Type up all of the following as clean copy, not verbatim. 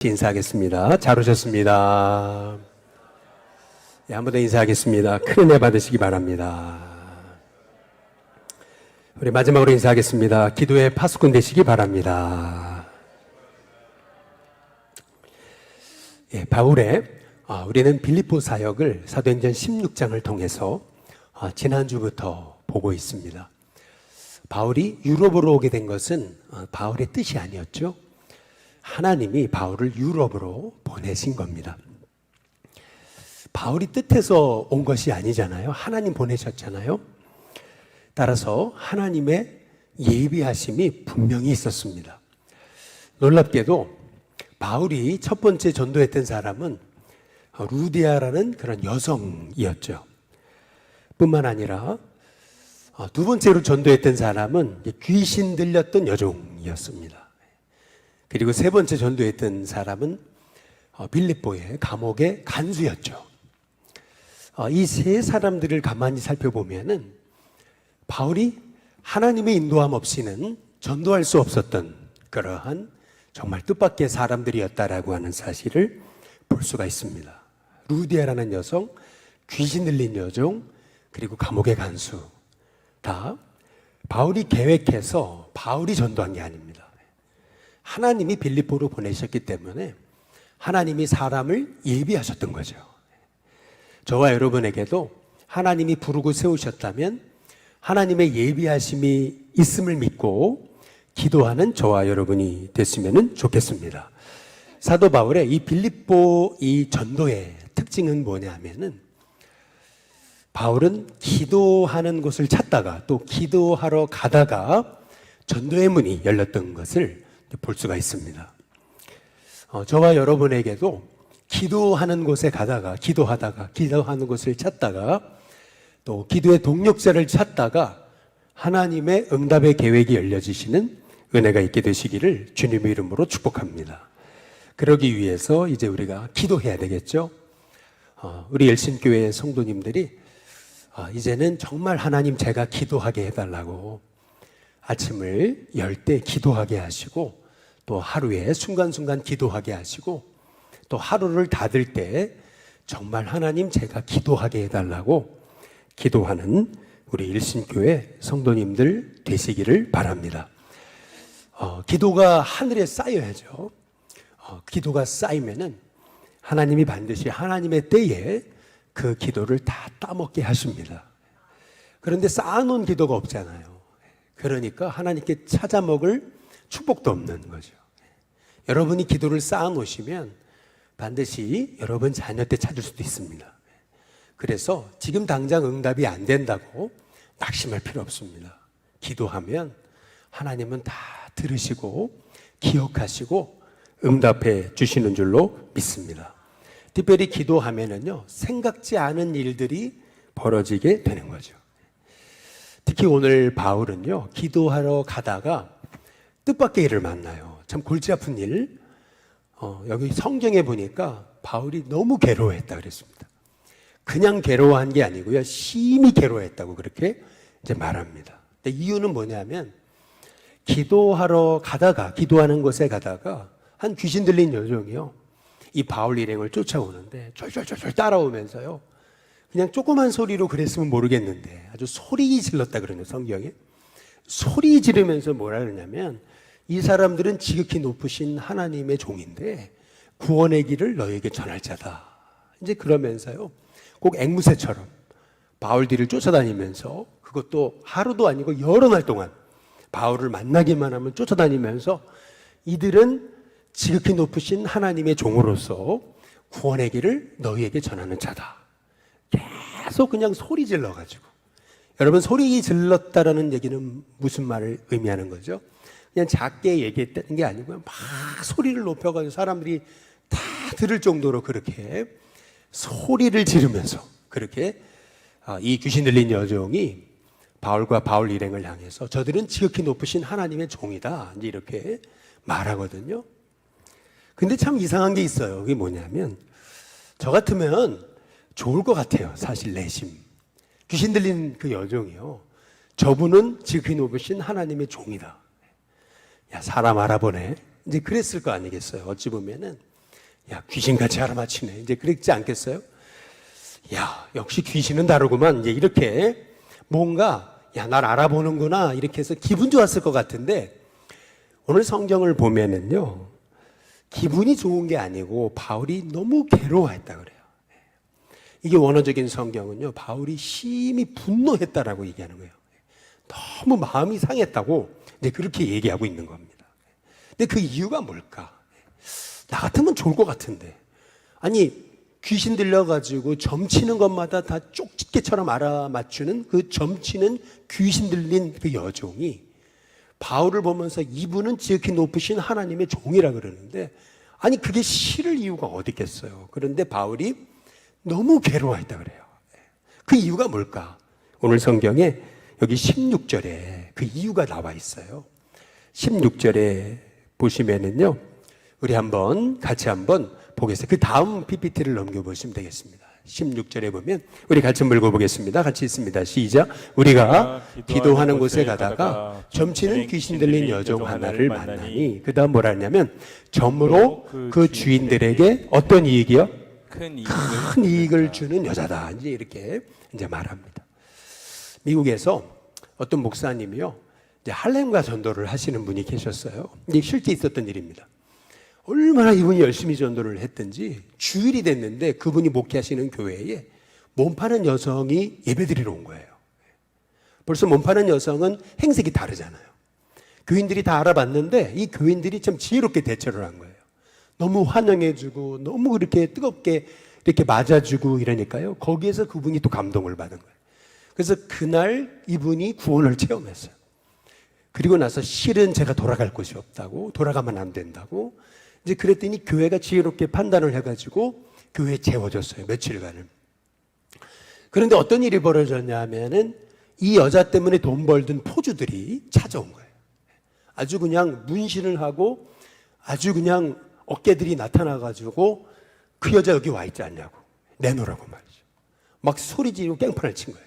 인사하겠습니다. 잘 오셨습니다. 네, 한 번 더 인사하겠습니다. 큰 은혜 받으시기 바랍니다. 우리 마지막으로 인사하겠습니다. 기도의 파수꾼 되시기 바랍니다. 예, 바울의 우리는 빌립보 사역을 사도행전 16장을 통해서 지난주부터 보고 있습니다. 바울이 유럽으로 오게 된 것은 바울의 뜻이 아니었죠. 하나님이 바울을 유럽으로 보내신 겁니다. 바울이 뜻해서 온 것이 아니잖아요. 하나님 보내셨잖아요. 따라서 하나님의 예비하심이 분명히 있었습니다. 놀랍게도 바울이 첫 번째 전도했던 사람은 루디아라는 그런 여성이었죠. 뿐만 아니라 두 번째로 전도했던 사람은 귀신 들렸던 여종이었습니다. 그리고 세 번째 전도했던 사람은 빌립보의 감옥의 간수였죠. 이 세 사람들을 가만히 살펴보면은 바울이 하나님의 인도함 없이는 전도할 수 없었던 그러한 정말 뜻밖의 사람들이었다라고 하는 사실을 볼 수가 있습니다. 루디아라는 여성, 귀신 들린 여종, 그리고 감옥의 간수, 다 바울이 계획해서 바울이 전도한 게 아닙니다. 하나님이 빌립보로 보내셨기 때문에 하나님이 사람을 예비하셨던 거죠. 저와 여러분에게도 하나님이 부르고 세우셨다면 하나님의 예비하심이 있음을 믿고 기도하는 저와 여러분이 됐으면 좋겠습니다. 사도 바울의 이 빌립보 이 전도의 특징은 뭐냐면은 바울은 기도하는 곳을 찾다가 또 기도하러 가다가 전도의 문이 열렸던 것을 볼 수가 있습니다. 저와 여러분에게도 기도하는 곳에 가다가 기도하는 곳을 찾다가 또 기도의 동력자를 찾다가 하나님의 응답의 계획이 열려지시는 은혜가 있게 되시기를 주님의 이름으로 축복합니다. 그러기 위해서 이제 우리가 기도해야 되겠죠. 우리 열심교회 성도님들이 이제는 정말 하나님 제가 기도하게 해달라고 아침을 열 때 기도하게 하시고 또 하루에 순간순간 기도하게 하시고 또 하루를 닫을 때 정말 하나님 제가 기도하게 해달라고 기도하는 우리 일신교회 성도님들 되시기를 바랍니다. 기도가 하늘에 쌓여야죠. 기도가 쌓이면은 하나님이 반드시 하나님의 때에 그 기도를 다 따먹게 하십니다. 그런데 쌓아놓은 기도가 없잖아요. 그러니까 하나님께 찾아 먹을 축복도 없는 거죠. 여러분이 기도를 쌓아놓으시면 반드시 여러분 자녀 때 찾을 수도 있습니다. 그래서 지금 당장 응답이 안 된다고 낙심할 필요 없습니다. 기도하면 하나님은 다 들으시고 기억하시고 응답해 주시는 줄로 믿습니다. 특별히 기도하면은요, 생각지 않은 일들이 벌어지게 되는 거죠. 특히 오늘 바울은요, 기도하러 가다가 뜻밖의 일을 만나요. 참 골치 아픈 일. 여기 성경에 보니까 바울이 너무 괴로워했다 그랬습니다. 그냥 괴로워한 게 아니고요, 심히 괴로워했다고 그렇게 이제 말합니다. 근데 이유는 뭐냐면 기도하는 곳에 가다가 한 귀신 들린 여종이요, 이 바울 일행을 쫓아오는데 쫄쫄쫄쫄 따라오면서요, 그냥 조그만 소리로 그랬으면 모르겠는데 아주 소리 질렀다 그러네요. 성경에 소리 지르면서 뭐라 그러냐면 이 사람들은 지극히 높으신 하나님의 종인데 구원의 길을 너에게 전할 자다. 이제 그러면서요, 꼭 앵무새처럼 바울 뒤를 쫓아다니면서, 그것도 하루도 아니고 여러 날 동안 바울을 만나기만 하면 쫓아다니면서 이들은 지극히 높으신 하나님의 종으로서 구원의 길을 너희에게 전하는 자다. 계속 그냥 소리 질러가지고. 여러분, 소리 질렀다라는 얘기는 무슨 말을 의미하는 거죠? 그냥 작게 얘기했다는 게 아니고요, 막 소리를 높여가지고 사람들이 다 들을 정도로 그렇게 소리를 지르면서 그렇게 이 귀신 들린 여종이 바울과 바울 일행을 향해서 저들은 지극히 높으신 하나님의 종이다, 이제 이렇게 말하거든요. 근데 참 이상한 게 있어요. 그게 뭐냐면 저 같으면 좋을 것 같아요. 사실 내심 귀신 들린 그 여종이요, 저분은 지극히 높으신 하나님의 종이다. 야, 사람 알아보네. 이제 그랬을 거 아니겠어요. 어찌 보면은 야, 귀신같이 알아맞히네. 이제 그랬지 않겠어요? 야, 역시 귀신은 다르구만. 이제 이렇게 뭔가, 야, 날 알아보는구나. 이렇게 해서 기분 좋았을 것 같은데, 오늘 성경을 보면은요, 기분이 좋은 게 아니고, 바울이 너무 괴로워했다 그래요. 이게 원어적인 성경은요, 바울이 심히 분노했다라고 얘기하는 거예요. 너무 마음이 상했다고, 이제 그렇게 얘기하고 있는 겁니다. 근데 그 이유가 뭘까? 나 같으면 좋을 것 같은데. 아니, 귀신 들려가지고 점치는 것마다 다 쪽집게처럼 알아맞추는 그 점치는 귀신 들린 그 여종이 바울을 보면서 이분은 지극히 높으신 하나님의 종이라 그러는데, 아니, 그게 싫을 이유가 어디 있겠어요. 그런데 바울이 너무 괴로워했다 그래요. 그 이유가 뭘까? 오늘 성경에 여기 16절에 그 이유가 나와 있어요. 16절에 보시면은요, 우리 같이 한번 보겠습니다. 그 다음 PPT를 넘겨보시면 되겠습니다. 16절에 보면 우리 같이 읽어보겠습니다. 같이 있습니다. 시작. 우리가 기도하는 곳에 가다가 점치는 귀신 들린 여종 하나를 만나니, 그 다음 뭐라 하냐면, 점으로 그 주인들에게 어떤 이익이요? 큰 이익을 주는 여자다. 이제 이렇게 이제 말합니다. 미국에서 어떤 목사님이요, 이제 할렘과 전도를 하시는 분이 계셨어요. 이게 실제 있었던 일입니다. 얼마나 이분이 열심히 전도를 했든지 주일이 됐는데 그분이 목회하시는 교회에 몸 파는 여성이 예배드리러 온 거예요. 벌써 몸 파는 여성은 행색이 다르잖아요. 교인들이 다 알아봤는데 이 교인들이 참 지혜롭게 대처를 한 거예요. 너무 환영해주고 너무 그렇게 뜨겁게 이렇게 맞아주고 이러니까요. 거기에서 그분이 또 감동을 받은 거예요. 그래서 그날 이분이 구원을 체험했어요. 그리고 나서 실은 제가 돌아갈 곳이 없다고, 돌아가면 안 된다고, 이제 그랬더니 교회가 지혜롭게 판단을 해가지고 교회에 재워줬어요. 며칠간을. 그런데 어떤 일이 벌어졌냐 하면은 이 여자 때문에 돈 벌던 포주들이 찾아온 거예요. 아주 그냥 문신을 하고 아주 그냥 어깨들이 나타나가지고 그 여자 여기 와 있지 않냐고 내놓으라고 말이죠. 막 소리 지르고 깽판을 친 거예요.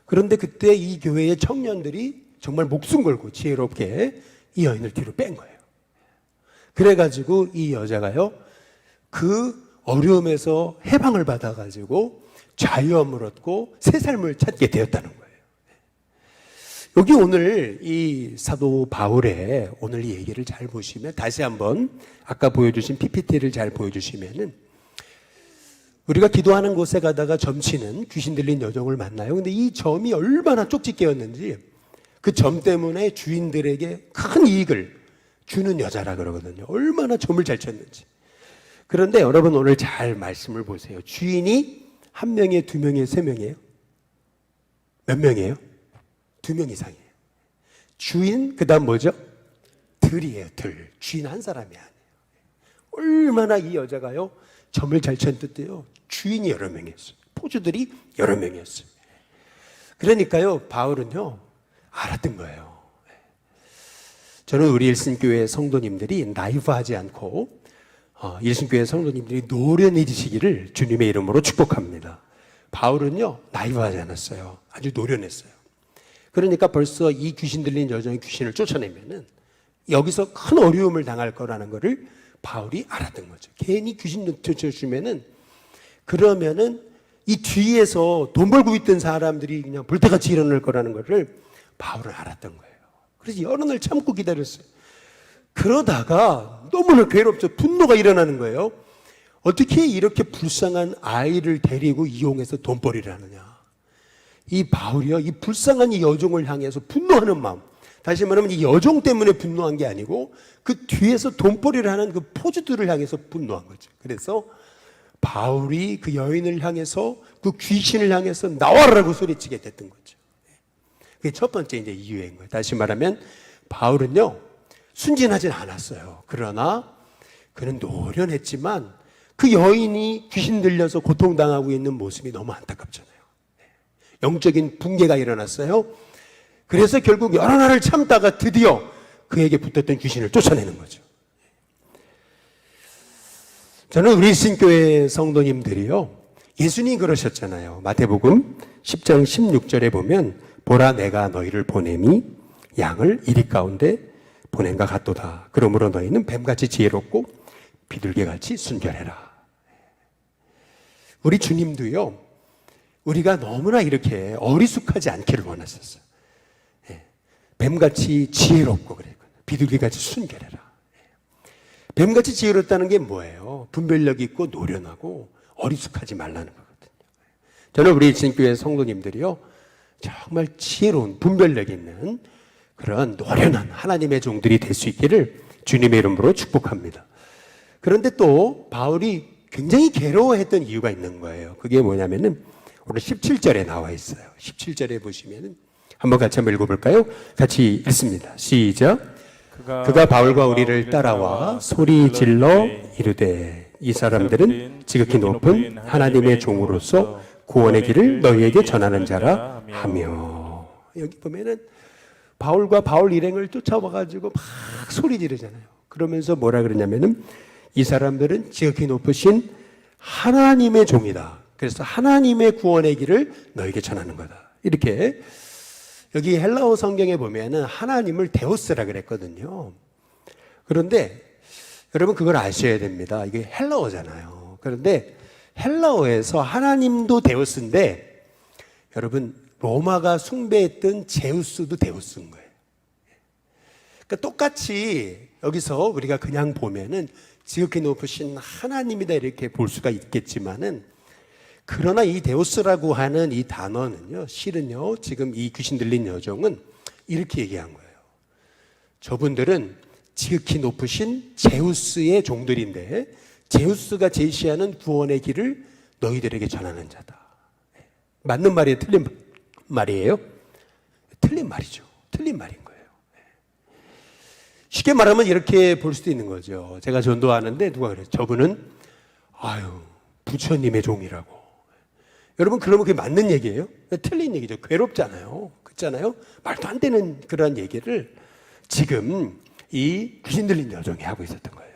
그런데 그때 이 교회의 청년들이 정말 목숨 걸고 지혜롭게 이 여인을 뒤로 뺀 거예요. 그래가지고 이 여자가요, 그 어려움에서 해방을 받아가지고 자유함을 얻고 새 삶을 찾게 되었다는 거예요. 여기 오늘 이 사도 바울의 오늘 이 얘기를 잘 보시면, 다시 한번 아까 보여주신 PPT를 잘 보여주시면은, 우리가 기도하는 곳에 가다가 점치는 귀신 들린 여종을 만나요. 근데 이 점이 얼마나 쪽집게였는지 그 점 때문에 주인들에게 큰 이익을 주는 여자라 그러거든요. 얼마나 점을 잘 쳤는지. 그런데 여러분 오늘 잘 말씀을 보세요. 주인이 한 명이에요, 두 명이에요, 세 명이에요? 몇 명이에요? 2명 이상이에요. 주인, 그 다음 뭐죠? 들이에요, 들. 주인 한 사람이 아니에요. 얼마나 이 여자가요, 점을 잘 쳤는데요, 주인이 여러 명이었어요. 포주들이 여러 명이었어요. 그러니까요, 바울은요, 알았던 거예요. 저는 우리 일신교회 성도님들이 나이브하지 않고 일신교회 성도님들이 노련해지시기를 주님의 이름으로 축복합니다. 바울은요, 나이브하지 않았어요. 아주 노련했어요. 그러니까 벌써 이 귀신 들린 여종의 귀신을 쫓아내면은 여기서 큰 어려움을 당할 거라는 것을 바울이 알았던 거죠. 괜히 귀신 쫓아주면은, 그러면은 이 뒤에서 돈 벌고 있던 사람들이 그냥 불때같이 일어날 거라는 것을 바울은 알았던 거예요. 그래서 여러 날 참고 기다렸어요. 그러다가 너무나 괴롭죠. 분노가 일어나는 거예요. 어떻게 이렇게 불쌍한 아이를 데리고 이용해서 돈벌이를 하느냐. 이 바울이요, 이 불쌍한 이 여종을 향해서 분노하는 마음. 다시 말하면 이 여종 때문에 분노한 게 아니고 그 뒤에서 돈벌이를 하는 그 포주들을 향해서 분노한 거죠. 그래서 바울이 그 여인을 향해서, 그 귀신을 향해서 나와라고 소리치게 됐던 거죠. 그게 첫 번째 이제 이유인 거예요. 다시 말하면 바울은요, 순진하진 않았어요. 그러나 그는 노련했지만 그 여인이 귀신 들려서 고통당하고 있는 모습이 너무 안타깝잖아요. 영적인 붕괴가 일어났어요. 그래서 결국 여러 날을 참다가 드디어 그에게 붙었던 귀신을 쫓아내는 거죠. 저는 우리 신교회 성도님들이요, 예수님이 그러셨잖아요. 마태복음 10장 16절에 보면, 보라 내가 너희를 보냄이 양을 이리 가운데 보냄과 같도다. 그러므로 너희는 뱀같이 지혜롭고 비둘기같이 순결해라. 우리 주님도요, 우리가 너무나 이렇게 어리숙하지 않기를 원하셨어요. 뱀같이 지혜롭고 그랬거든요. 비둘기같이 순결해라. 뱀같이 지혜롭다는 게 뭐예요? 분별력 있고 노련하고 어리숙하지 말라는 거거든요. 저는 우리 진교회 성도님들이요, 정말 지혜로운 분별력 있는 그런 노련한 하나님의 종들이 될 수 있기를 주님의 이름으로 축복합니다. 그런데 또 바울이 굉장히 괴로워했던 이유가 있는 거예요. 그게 뭐냐면은 오늘 17절에 나와 있어요. 17절에 보시면은 한번 같이 한번 읽어볼까요? 같이 읽습니다. 시작. 그가 바울과 우리를 따라와 소리 질러 이르되 이 사람들은 지극히 높은 하나님의 종으로서 구원의 길을 너희에게 전하는 자라 하며. 여기 보면은 바울과 바울 일행을 쫓아와가지고 막 소리 지르잖아요. 그러면서 뭐라 그러냐면은 이 사람들은 지극히 높으신 하나님의 종이다. 그래서 하나님의 구원의 길을 너에게 전하는 거다. 이렇게 여기 헬라어 성경에 보면은 하나님을 데우스라 그랬거든요. 그런데 여러분 그걸 아셔야 됩니다. 이게 헬라어잖아요. 그런데 헬라어에서 하나님도 데우스인데 여러분 로마가 숭배했던 제우스도 데우스인 거예요. 그러니까 똑같이 여기서 우리가 그냥 보면은 지극히 높으신 하나님이다 이렇게 볼 수가 있겠지만은 그러나 이 데우스라고 하는 이 단어는요, 실은요, 지금 이 귀신 들린 여종은 이렇게 얘기한 거예요. 저분들은 지극히 높으신 제우스의 종들인데 제우스가 제시하는 구원의 길을 너희들에게 전하는 자다. 맞는 말이에요? 틀린 말이에요? 틀린 말이죠. 틀린 말인 거예요. 쉽게 말하면 이렇게 볼 수도 있는 거죠. 제가 전도하는데 누가 그래요? 저분은 부처님의 종이라고. 여러분 그러면 그게 맞는 얘기예요? 틀린 얘기죠. 괴롭잖아요. 그렇잖아요. 말도 안 되는 그런 얘기를 지금 이 귀신 들린 여종이 하고 있었던 거예요.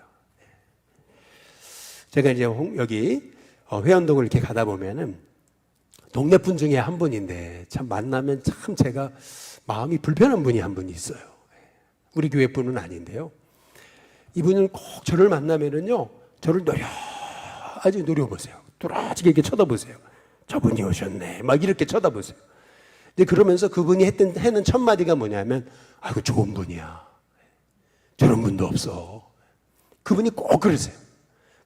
제가 이제 여기 회원동을 이렇게 가다 보면은 동네 분 중에 한 분인데 참 만나면 참 제가 마음이 불편한 분이 한 분이 있어요. 우리 교회 분은 아닌데요. 이분은 꼭 저를 만나면은요, 저를 아주 노려보세요. 뚜라지게 이렇게 쳐다보세요. 저분이 오셨네. 막 이렇게 쳐다보세요. 근데 그러면서 그분이 해는 첫 마디가 뭐냐면, 아이고, 좋은 분이야. 저런 분도 없어. 그분이 꼭 그러세요.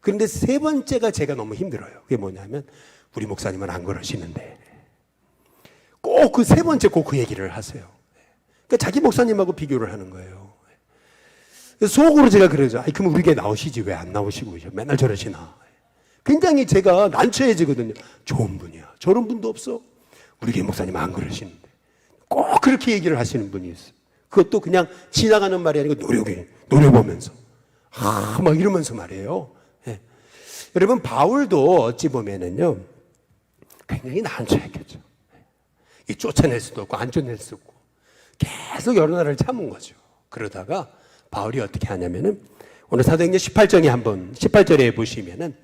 그런데 세 번째가 제가 너무 힘들어요. 그게 뭐냐면, 우리 목사님은 안 그러시는데. 꼭 그 세 번째 꼭 그 얘기를 하세요. 그러니까 자기 목사님하고 비교를 하는 거예요. 속으로 제가 그러죠. 그럼 우리 교회 나오시지 왜 안 나오시고 맨날 저러시나. 굉장히 제가 난처해지거든요. 좋은 분이야. 저런 분도 없어. 우리 교회 목사님 안 그러시는데. 꼭 그렇게 얘기를 하시는 분이 있어요. 그것도 그냥 지나가는 말이 아니고 노려보면서. 막 이러면서 말이에요. 예. 여러분, 바울도 어찌 보면은요, 굉장히 난처했겠죠. 쫓아낼 수도 없고, 안 쫓아낼 수도 없고. 계속 여러 날을 참은 거죠. 그러다가 바울이 어떻게 하냐면은 오늘 사도행전 18절에 보시면은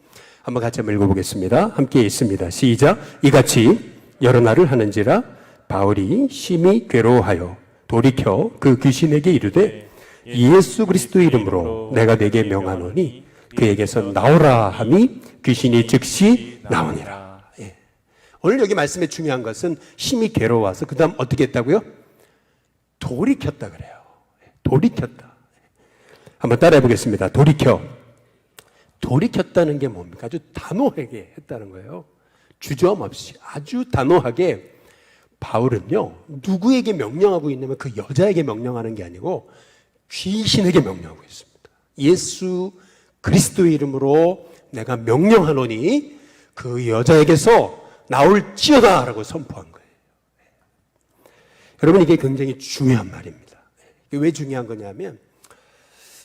한번 같이 한번 읽어보겠습니다. 함께 있습니다. 시작. 이같이 여러 날을 하는지라 바울이 심히 괴로워하여 돌이켜 그 귀신에게 이르되 예수 그리스도 이름으로 내가 네게 명하노니 그에게서 나오라 하니 귀신이 즉시 나오니라. 예. 오늘 여기 말씀에 중요한 것은 심히 괴로워서 그 다음 어떻게 했다고요? 돌이켰다 그래요. 돌이켰다. 한번 따라해 보겠습니다. 돌이켰다는 게 뭡니까? 아주 단호하게 했다는 거예요. 주저없이 아주 단호하게 바울은요, 누구에게 명령하고 있냐면 그 여자에게 명령하는 게 아니고 귀신에게 명령하고 있습니다. 예수 그리스도의 이름으로 내가 명령하노니 그 여자에게서 나올지어다 라고 선포한 거예요. 여러분, 이게 굉장히 중요한 말입니다. 이게 왜 중요한 거냐면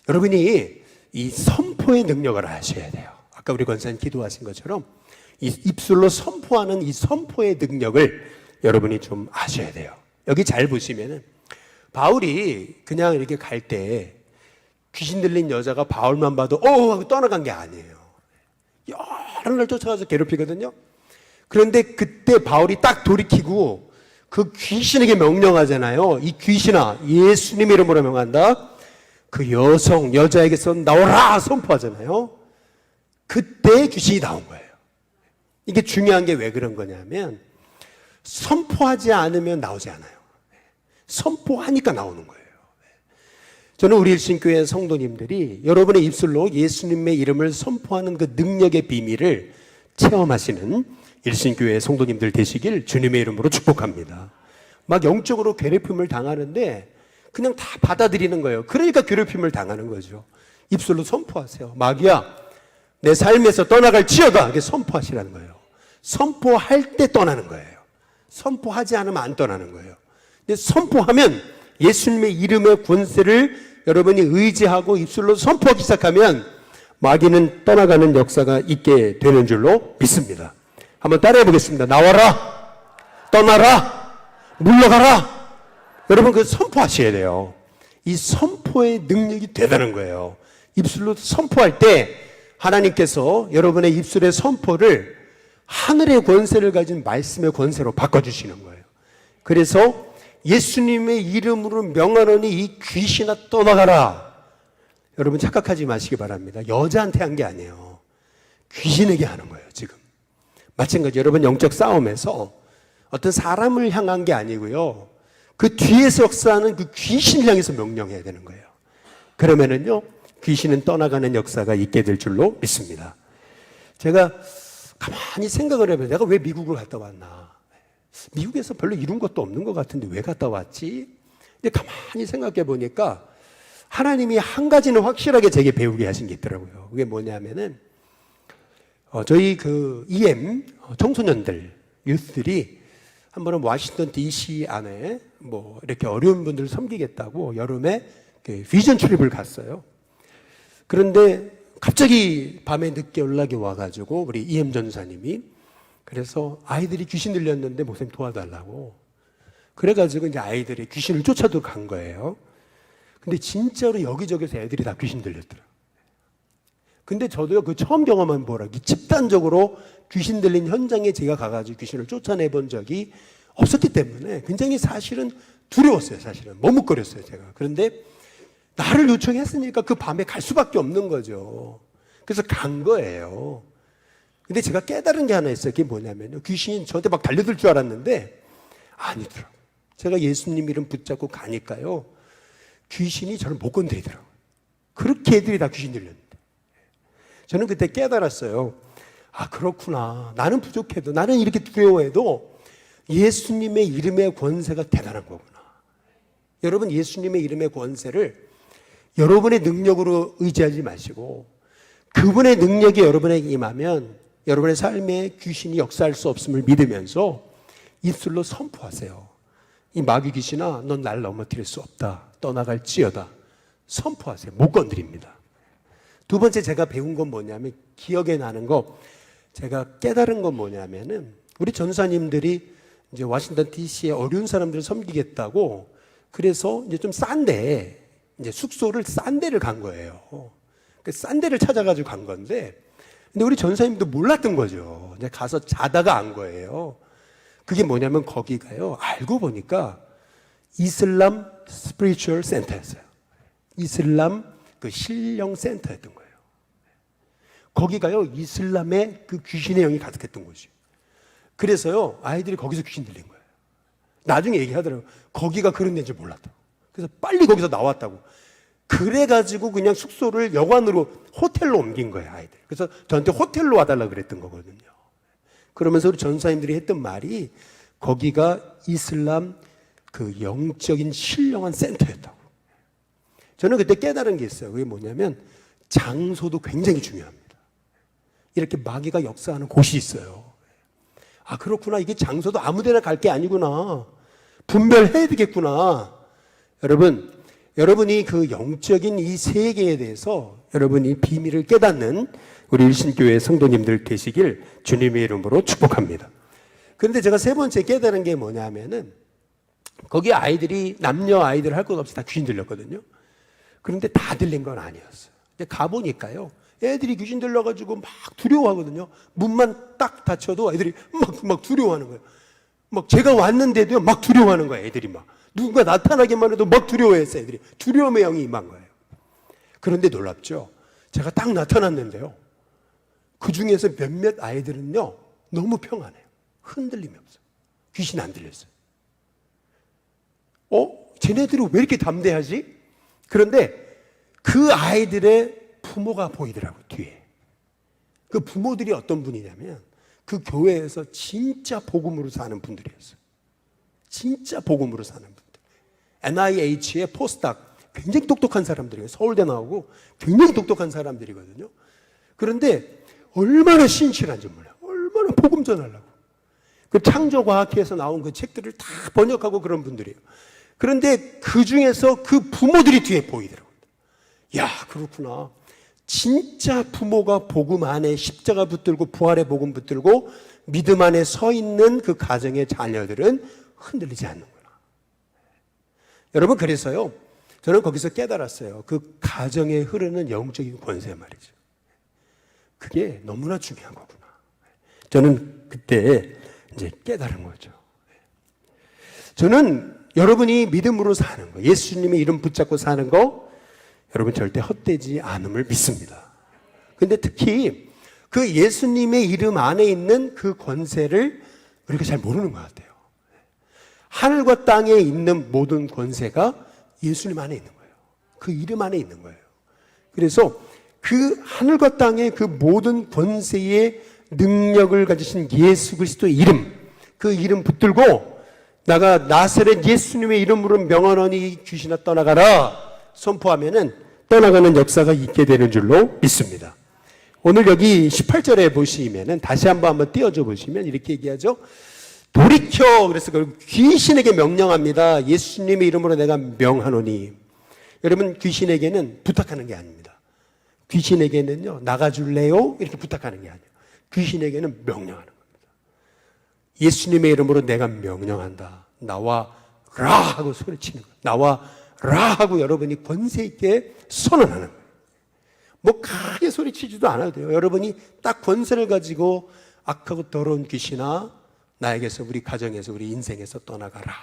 여러분이 이 선포의 능력을 아셔야 돼요. 아까 우리 권사님 기도하신 것처럼 이 입술로 선포하는 이 선포의 능력을 여러분이 좀 아셔야 돼요. 여기 잘 보시면은 바울이 그냥 이렇게 갈 때 귀신 들린 여자가 바울만 봐도 하고 떠나간 게 아니에요. 여러 날 쫓아가서 괴롭히거든요. 그런데 그때 바울이 딱 돌이키고 그 귀신에게 명령하잖아요. 이 귀신아, 예수님 이름으로 명한다. 그 여자에게서 나오라 선포하잖아요. 그때 귀신이 나온 거예요. 이게 중요한 게 왜 그런 거냐면 선포하지 않으면 나오지 않아요. 선포하니까 나오는 거예요. 저는 우리 일신교회 성도님들이 여러분의 입술로 예수님의 이름을 선포하는 그 능력의 비밀을 체험하시는 일신교회 성도님들 되시길 주님의 이름으로 축복합니다. 막 영적으로 괴롭힘을 당하는데 그냥 다 받아들이는 거예요. 그러니까 괴롭힘을 당하는 거죠. 입술로 선포하세요. 마귀야, 내 삶에서 떠나갈지어다. 이렇게 선포하시라는 거예요. 선포할 때 떠나는 거예요. 선포하지 않으면 안 떠나는 거예요. 근데 선포하면 예수님의 이름의 권세를 여러분이 의지하고 입술로 선포하기 시작하면 마귀는 떠나가는 역사가 있게 되는 줄로 믿습니다. 한번 따라해 보겠습니다. 나와라, 떠나라, 물러가라. 여러분 그 선포하셔야 돼요. 이 선포의 능력이 대단한 거예요. 입술로 선포할 때 하나님께서 여러분의 입술의 선포를 하늘의 권세를 가진 말씀의 권세로 바꿔주시는 거예요. 그래서 예수님의 이름으로 명하노니 이 귀신아 떠나가라. 여러분 착각하지 마시기 바랍니다. 여자한테 한 게 아니에요. 귀신에게 하는 거예요. 지금 마찬가지 여러분 영적 싸움에서 어떤 사람을 향한 게 아니고요. 그 뒤에서 역사하는 그 귀신을 향해서 명령해야 되는 거예요. 그러면은요 귀신은 떠나가는 역사가 있게 될 줄로 믿습니다. 제가 가만히 생각을 해봐요. 내가 왜 미국을 갔다 왔나? 미국에서 별로 이룬 것도 없는 것 같은데 왜 갔다 왔지? 근데 가만히 생각해 보니까 하나님이 한 가지는 확실하게 제게 배우게 하신 게 있더라고요. 그게 뭐냐면은 저희 그 EM 청소년들, 유스들이 한 번은 워싱턴 DC 안에 뭐 이렇게 어려운 분들을 섬기겠다고 여름에 비전 출입을 갔어요. 그런데 갑자기 밤에 늦게 연락이 와가지고 우리 EM 전사님이 그래서 아이들이 귀신 들렸는데 목사님 도와달라고 그래가지고 이제 아이들이 귀신을 쫓아도 간 거예요. 근데 진짜로 여기저기서 애들이 다 귀신 들렸더라고요. 근데 저도요 그 처음 경험한 보라 집단적으로 귀신 들린 현장에 제가 가가지고 귀신을 쫓아내 본 적이 없었기 때문에 굉장히 사실은 두려웠어요. 사실은 머뭇거렸어요 제가. 그런데 나를 요청했으니까 그 밤에 갈 수밖에 없는 거죠. 그래서 간 거예요. 근데 제가 깨달은 게 하나 있어요. 그게 뭐냐면요. 귀신이 저한테 막 달려들 줄 알았는데 아니더라고요. 제가 예수님 이름 붙잡고 가니까요. 귀신이 저를 못 건드리더라고요. 그렇게 애들이 다 귀신 들렸는데. 저는 그때 깨달았어요. 아, 그렇구나. 나는 부족해도, 나는 이렇게 두려워해도 예수님의 이름의 권세가 대단한 거구나. 여러분, 예수님의 이름의 권세를 여러분의 능력으로 의지하지 마시고 그분의 능력이 여러분에게 임하면 여러분의 삶에 귀신이 역사할 수 없음을 믿으면서 입술로 선포하세요. 이 마귀 귀신아, 넌 날 넘어뜨릴 수 없다. 떠나갈지어다. 선포하세요. 못 건드립니다. 두 번째 제가 배운 건 뭐냐면 기억에 나는 거 제가 깨달은 건 뭐냐면은 우리 전사님들이 이제 워싱턴 DC에 어려운 사람들을 섬기겠다고 그래서 이제 좀 싼데 이제 숙소를 싼 데를 간 거예요. 그 싼 데를 찾아가지고 간 건데 근데 우리 전사님도 몰랐던 거죠. 이제 가서 자다가 안 거예요. 그게 뭐냐면 거기가요. 알고 보니까 이슬람 스피리추얼 센터였어요. 이슬람 그 신령 센터였던 거예요. 거기가요. 이슬람의 그 귀신의 영이 가득했던 곳이에요. 그래서요. 아이들이 거기서 귀신 들린 거예요. 나중에 얘기하더라고요. 거기가 그런 데인지 몰랐다고. 그래서 빨리 거기서 나왔다고. 그래가지고 그냥 숙소를 여관으로 호텔로 옮긴 거예요. 아이들. 그래서 저한테 호텔로 와달라고 그랬던 거거든요. 그러면서 우리 전사님들이 했던 말이 거기가 이슬람 그 영적인 신령한 센터였다고. 저는 그때 깨달은 게 있어요. 그게 뭐냐면 장소도 굉장히 중요합니다. 이렇게 마귀가 역사하는 곳이 있어요. 아, 그렇구나. 이게 장소도 아무 데나 갈 게 아니구나. 분별해야 되겠구나. 여러분, 여러분이 그 영적인 이 세계에 대해서 여러분이 비밀을 깨닫는 우리 일신교회 성도님들 되시길 주님의 이름으로 축복합니다. 그런데 제가 세 번째 깨달은 게 뭐냐면은 거기 아이들이 남녀 아이들 할 것 없이 다 귀신 들렸거든요. 그런데 다 들린 건 아니었어요. 근데 가보니까요. 애들이 귀신 들려가지고 막 두려워하거든요. 문만 딱 닫혀도 애들이 막 두려워하는 거예요. 막 제가 왔는데도요. 막 두려워하는 거예요. 애들이 막. 누군가 나타나기만 해도 막 두려워했어요. 애들이. 두려움의 영이 임한 거예요. 그런데 놀랍죠. 제가 딱 나타났는데요. 그 중에서 몇몇 아이들은요, 너무 평안해요. 흔들림이 없어요. 귀신 안 들렸어요. 쟤네들은 왜 이렇게 담대하지? 그런데 그 아이들의 부모가 보이더라고요, 뒤에. 그 부모들이 어떤 분이냐면 그 교회에서 진짜 복음으로 사는 분들이었어요. 진짜 복음으로 사는 분들. NIH의 포스닥, 굉장히 똑똑한 사람들이에요. 서울대 나오고 굉장히 똑똑한 사람들이거든요. 그런데 얼마나 신실한지 몰라요. 얼마나 복음 전하려고. 그 창조과학회에서 나온 그 책들을 다 번역하고 그런 분들이에요. 그런데 그 중에서 그 부모들이 뒤에 보이더라고요. 야, 그렇구나. 진짜 부모가 복음 안에 십자가 붙들고 부활의 복음 붙들고 믿음 안에 서 있는 그 가정의 자녀들은 흔들리지 않는구나. 여러분, 그래서요, 저는 거기서 깨달았어요. 그 가정에 흐르는 영적인 권세 말이죠. 그게 너무나 중요한 거구나. 저는 그때 이제 깨달은 거죠. 저는 여러분이 믿음으로 사는 거, 예수님의 이름 붙잡고 사는 거, 여러분 절대 헛되지 않음을 믿습니다. 근데 특히 그 예수님의 이름 안에 있는 그 권세를 우리가 잘 모르는 것 같아요. 하늘과 땅에 있는 모든 권세가 예수님 안에 있는 거예요. 그 이름 안에 있는 거예요. 그래서 그 하늘과 땅의 그 모든 권세의 능력을 가지신 예수 그리스도의 이름, 그 이름 붙들고 나가 나사렛 예수님의 이름으로 명하노니 귀신아 떠나가라 선포하면은 떠나가는 역사가 있게 되는 줄로 믿습니다. 오늘 여기 18절에 보시면은 다시 한번 띄워줘 보시면 이렇게 얘기하죠. 돌이켜, 그래서 귀신에게 명령합니다. 예수님의 이름으로 내가 명하노니. 여러분, 귀신에게는 부탁하는 게 아닙니다. 귀신에게는요, 나가줄래요? 이렇게 부탁하는 게 아니에요. 귀신에게는 명령하는 겁니다. 예수님의 이름으로 내가 명령한다. 나와라 하고 소리치는 거예요. 나와라 하고 여러분이 권세 있게 선언하는 거예요. 뭐 크게 소리치지도 않아도 돼요. 여러분이 딱 권세를 가지고 악하고 더러운 귀신아 나에게서, 우리 가정에서, 우리 인생에서 떠나가라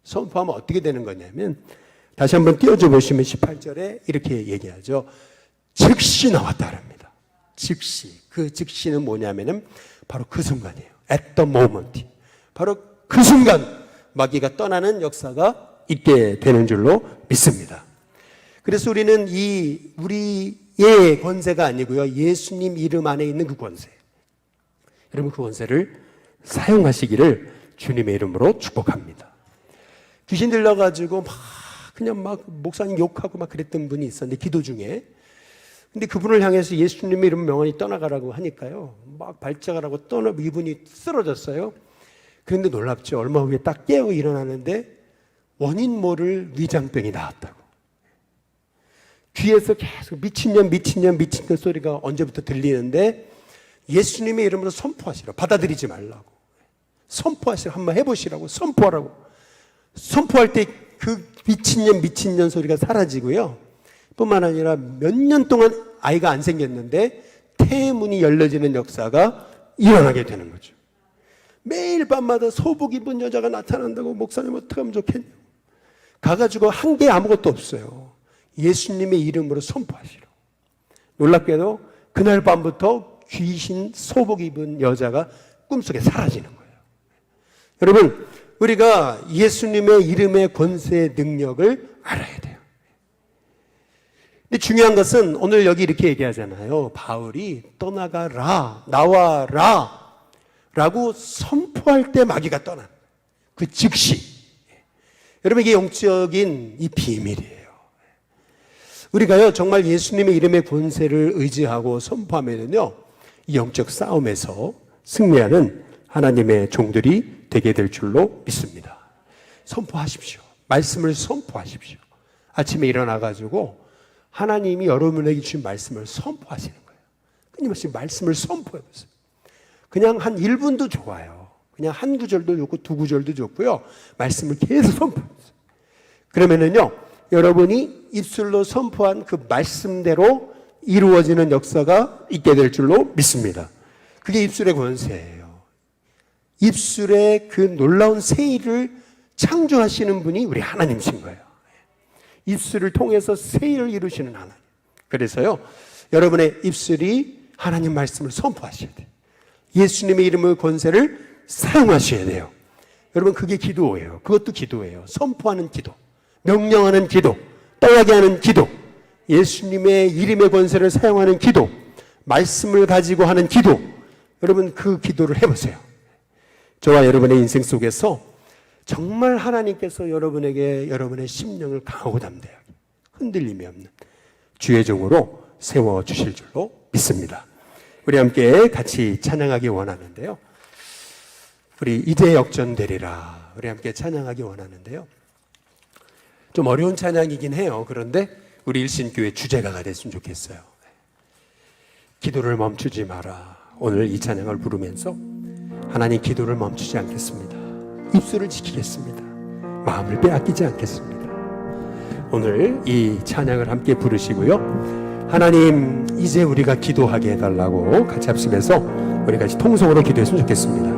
선포하면 어떻게 되는 거냐면, 다시 한번 띄워줘 보시면 18절에 이렇게 얘기하죠. 즉시 나왔다랍니다. 즉시. 그 즉시는 뭐냐면은 바로 그 순간이에요. At the moment. 바로 그 순간 마귀가 떠나는 역사가 있게 되는 줄로 믿습니다. 그래서 우리는 우리의 권세가 아니고요, 예수님 이름 안에 있는 그 권세, 여러분 그 권세를 사용하시기를 주님의 이름으로 축복합니다. 귀신 들려가지고 그냥 목사님 욕하고 그랬던 분이 있었는데, 기도 중에. 근데 그분을 향해서 예수님의 이름 명언이 떠나가라고 하니까요, 발작하라고 이분이 쓰러졌어요. 그런데 놀랍죠. 얼마 후에 딱 깨어 일어나는데 원인 모를 위장병이 나왔다고. 귀에서 계속 미친년 소리가 언제부터 들리는데, 예수님의 이름으로 선포하시라고, 받아들이지 말라고, 선포하시라고, 한번 해보시라고, 선포하라고. 선포할 때 그 미친년 소리가 사라지고요, 뿐만 아니라 몇 년 동안 아이가 안 생겼는데 태문이 열려지는 역사가 일어나게 되는 거죠. 매일 밤마다 소복 입은 여자가 나타난다고, 목사님 어떻게 하면 좋겠냐고. 가가지고 한 게 아무것도 없어요. 예수님의 이름으로 선포하시라고. 놀랍게도 그날 밤부터 귀신 소복 입은 여자가 꿈속에 사라지는 거예요. 여러분, 우리가 예수님의 이름의 권세의 능력을 알아야 돼요. 근데 중요한 것은 오늘 여기 이렇게 얘기하잖아요. 바울이 떠나가라, 나와라 라고 선포할 때 마귀가 떠나는 거예요. 그 즉시. 여러분, 이게 영적인 이 비밀이에요. 우리가요, 정말 예수님의 이름의 권세를 의지하고 선포하면요, 이 영적 싸움에서 승리하는 하나님의 종들이 되게 될 줄로 믿습니다. 선포하십시오. 말씀을 선포하십시오. 아침에 일어나가지고 하나님이 여러분에게 주신 말씀을 선포하시는 거예요. 끊임없이 말씀을 선포해보세요. 그냥 한 1분도 좋아요. 그냥 한 구절도 좋고 두 구절도 좋고요, 말씀을 계속 선포해보세요. 그러면은요, 여러분이 입술로 선포한 그 말씀대로 이루어지는 역사가 있게 될 줄로 믿습니다. 그게 입술의 권세예요. 입술의 그 놀라운 세일을 창조하시는 분이 우리 하나님이신 거예요. 입술을 통해서 세일을 이루시는 하나님. 그래서요, 여러분의 입술이 하나님 말씀을 선포하셔야 돼요. 예수님의 이름의 권세를 사용하셔야 돼요. 여러분, 그게 기도예요. 그것도 기도예요. 선포하는 기도, 명령하는 기도, 떠나게 하는 기도, 예수님의 이름의 권세를 사용하는 기도, 말씀을 가지고 하는 기도. 여러분, 그 기도를 해보세요. 저와 여러분의 인생 속에서 정말 하나님께서 여러분에게 여러분의 심령을 강하고 담대하게 흔들림이 없는 주의 종으로 세워주실 줄로 믿습니다. 우리 함께 같이 찬양하기 원하는데요. 우리 이제 역전되리라, 우리 함께 찬양하기 원하는데요. 좀 어려운 찬양이긴 해요. 그런데 우리 일신교회 주제가가 됐으면 좋겠어요. 기도를 멈추지 마라. 오늘 이 찬양을 부르면서 하나님, 기도를 멈추지 않겠습니다. 입술을 지키겠습니다. 마음을 빼앗기지 않겠습니다. 오늘 이 찬양을 함께 부르시고요. 하나님, 이제 우리가 기도하게 해달라고 같이 합심해서 우리 같이 통성으로 기도했으면 좋겠습니다.